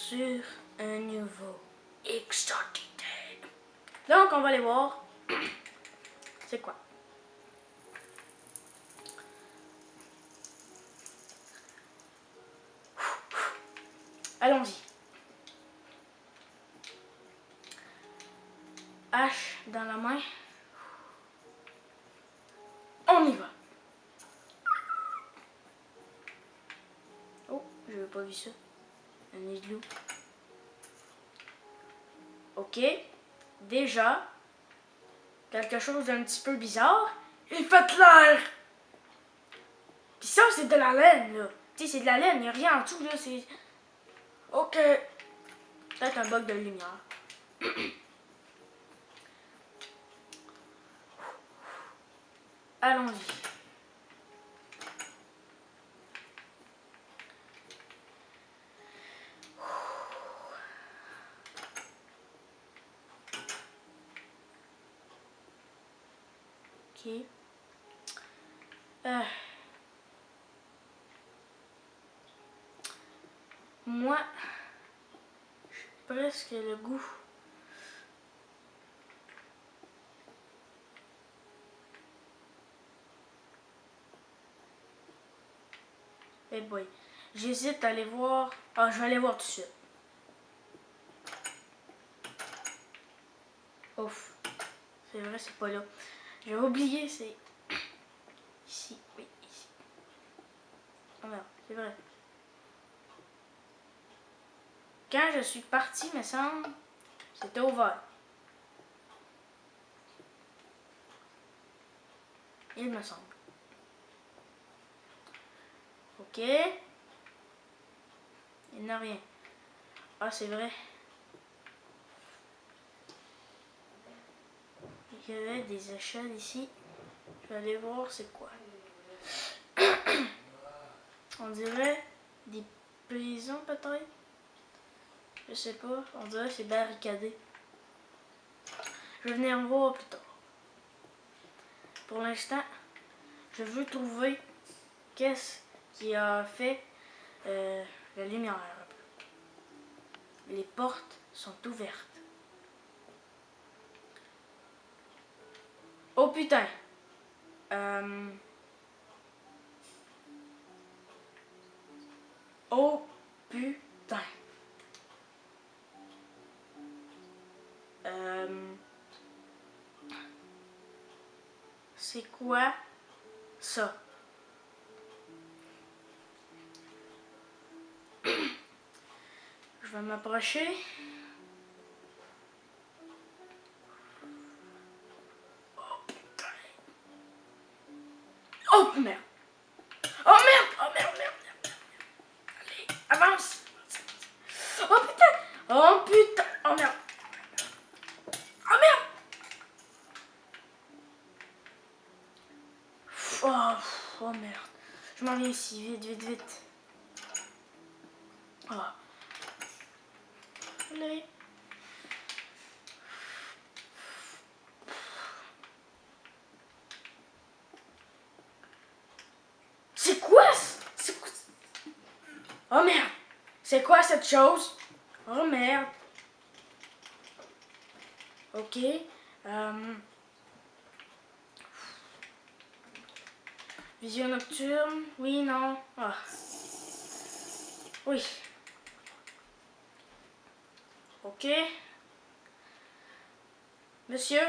sur un nouveau Extorted. Donc, on va aller voir c'est quoi. Allons-y. Hache dans la main. On y va. Oh, j'avais pas vu ça. Un igloo. Ok. Déjà, quelque chose d'un petit peu bizarre. Il fait l'air. Puis ça, c'est de la laine, là. Tu sais, c'est de la laine, il n'y a rien en dessous, là. C'est. Ok. Peut-être un bug de lumière. Allons-y. Ok. Moi, j'ai presque le goût. Eh boy. J'hésite à aller voir. Ah, je vais aller voir tout de suite. Ouf. C'est vrai, c'est pas là. J'avais oublié, c'est ici. Oui, ici. Oh merde, c'est vrai. Quand je suis parti, me semble, c'était ouvert. Il me semble. Ok. Il n'y a rien. Ah, c'est vrai. Il y avait des échelles ici. Je vais aller voir c'est quoi. On dirait des prisons peut-être. Je sais pas. On dirait que c'est barricadé. Je vais venir voir plus tard. Pour l'instant, je veux trouver qu'est-ce qui a fait la lumière. Les portes sont ouvertes. Oh putain! Oh putain! C'est quoi ça? Je vais m'approcher. Oh putain! Oh merde! Oh merde! Oh merde, merde, merde! Allez, avance! Oh putain! Oh putain! Oh merde! Oh merde! Oh, oh merde! Je m'en viens ici, vite, vite, vite! Oh. Allez! C'est quoi? C'est quoi? Oh merde! C'est quoi cette chose? Oh merde! Ok. Vision nocturne. Oui, non. Ah. Oui. Ok. Monsieur,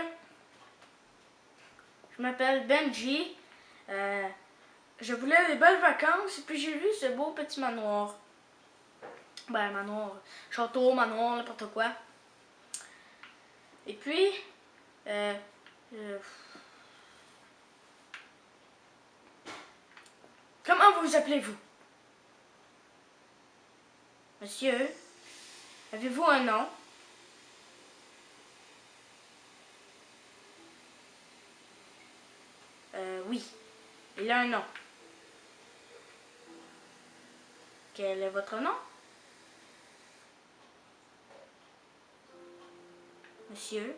je m'appelle Benji. Je voulais des belles vacances et puis j'ai vu ce beau petit manoir. Ben, manoir, château, manoir, n'importe quoi. Et puis, comment vous appelez-vous? Monsieur, avez-vous un nom? Oui, il a un nom. Quel est votre nom? Monsieur?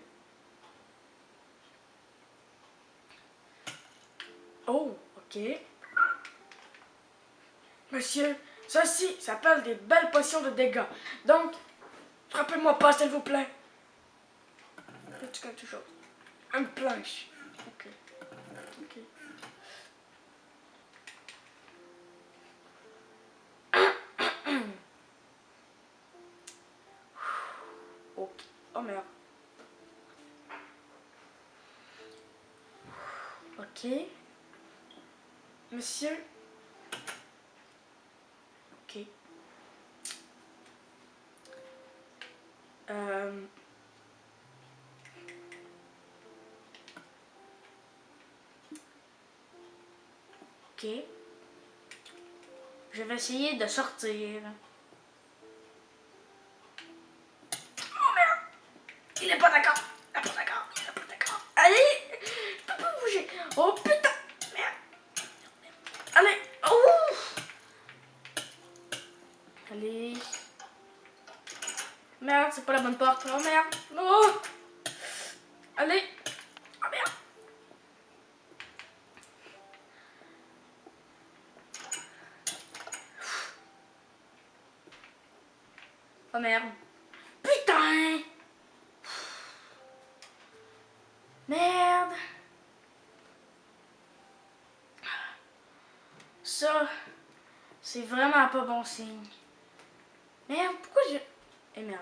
Oh, ok. Monsieur, Ceci s'appelle des belles potions de dégâts. Donc, frappez-moi pas, s'il vous plaît. Fais-tu quelque chose? Une planche. Ok. Ok. Ok. Oh merde. Ok. Monsieur. Ok. Ok. Je vais essayer de sortir. Oh merde! Il est pas d'accord. Il est pas d'accord. Il est pas d'accord. Allez! Je peux pas bouger. Oh putain! Merde! Allez! Oh! Allez. Merde, c'est pas la bonne porte. Oh merde. Oh. Allez. Oh merde. Oh merde. Putain. Merde. Ça, c'est vraiment pas bon signe. Merde, pourquoi je... Eh merde.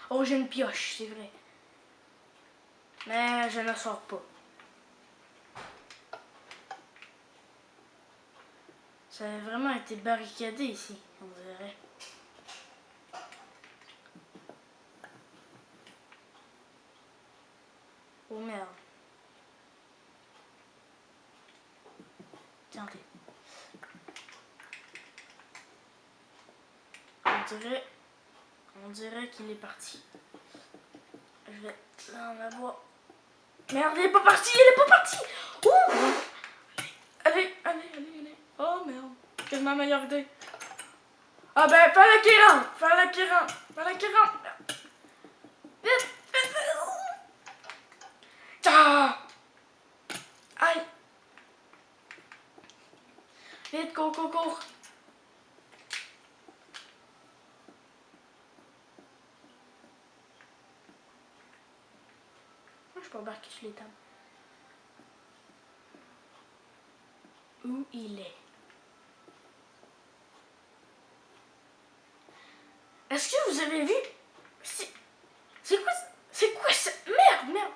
Oh, j'ai une pioche, c'est vrai. Mais je ne sors pas. Ça a vraiment été barricadé ici, on dirait. Oh merde. Tiens, on dirait qu'il est parti. Je vais là en avoir. Merde, il est pas parti, il est pas parti. Ouh. Allez, allez, allez, allez. Oh merde, quelle ma meilleure idée. Ah ben, fallait qu'il rentre, fallait qu'il rentre, fallait qu'il rentre. Vite, vite, vite. Ah. Aïe. Vite, cours, cours, cours. Moi, je peux embarquer sur les tables. Où il est? Est-ce que vous avez vu? C'est quoi ça? C'est quoi ça? Merde, merde.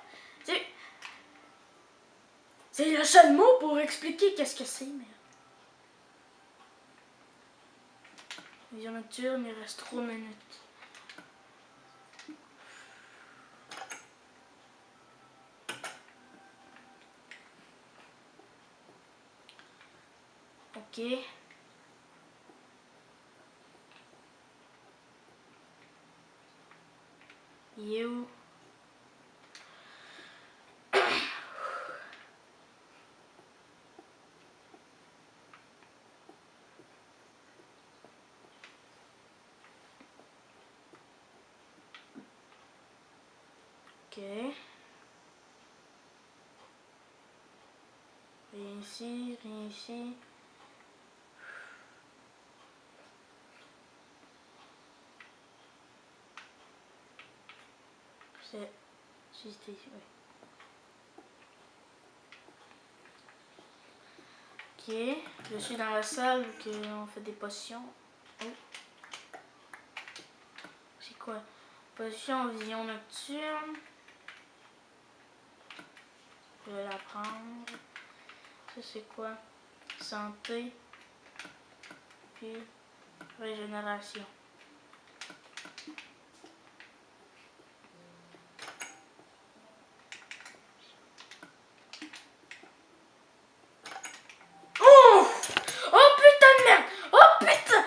C'est le seul mot pour expliquer qu'est-ce que c'est, merde. Vision nocturne, il reste 3 minutes. Ok. Il est où? Ok. Rien ici, rien ici. C'est juste ici, oui. Ok, je suis dans la salle où on fait des potions. Oh. C'est quoi? Potion vision nocturne. Je vais la prendre. Ça c'est quoi? Santé. Puis régénération. Oh! Oh putain de merde! Oh putain!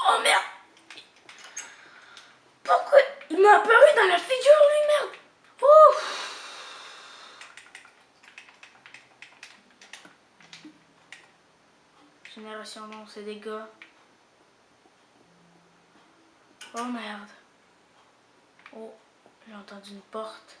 Oh merde! Pourquoi? Il m'a apparu dans la figure lui, merde! Oh! Génération non, c'est des gars. Oh merde. Oh, j'ai entendu une porte.